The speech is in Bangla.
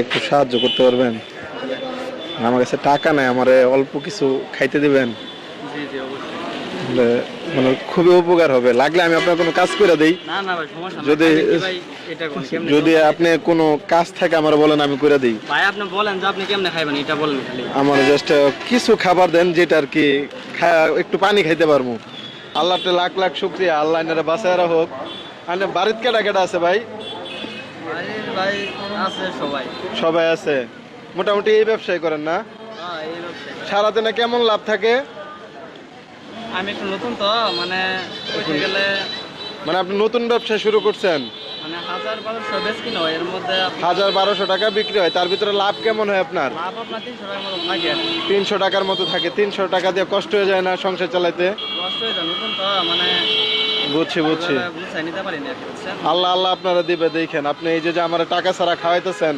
একটু সাহায্য করতে পারবেন? আমার কাছে টাকা নাই, আমার অল্প কিছু খাইতে দিবেন? জি জি অবশ্যই। তাহলে মানে খুবই উপকার হবে, লাগলে আমি আপনার কোনো কাজ করে দেই। না না ভাই সমস্যা নাই। যদি তাহলে কি ভাই এটা কোন কেমনে যদি চলবে? আপনি কোনো কাজ থাকে আমার বলেন, আমি করে দিই। ভাই আপনি বলেন যে আপনি কেমনে খাইবেন এটা বলেন খালি। আমার জাস্ট কিছু খাবার দেন যেটা আর কি একটু পানি খাইতে পারবো। আল্লাহতে লাখ লাখ শুক্রিয়া, আল্লাহ এনারা বাঁচায় হোক। মানে বাড়িতে কেটা কেটা আছে ভাই? ভাই আছে সবাই। সবাই আছে। মোটামুটি এই ব্যবসায় করেন না? হ্যাঁ এই ব্যবসায়। সারাদিনে কেমন লাভ থাকে? আমি একটু নতুন তো মানে কইতে গেলে মানে আপনি নতুন ব্যবসা শুরু করছেন, মানে 1000-1200 বেশ কিনা হয়, এর মধ্যে 1000-1200 টাকা বিক্রি হয়, তার ভিতরে লাভ কেমন হয় আপনার? লাভ আপনার 300 টাকার মতো থাকে আর কি। 300 টাকার মতো থাকে। 300 টাকা দিয়ে কষ্ট হয়ে যায় না সংসার চালাইতে? কষ্ট হয়ে যায় নতুন তো মানে বুঝছি বুঝছি। বুঝাই নিতে পারিনি আর কি বুঝছেন। আল্লাহ আল্লাহ আপনারা দিবে, দেখেন আপনি এই যে আমার টাকা ছাড়া খাওয়াইতেছেন,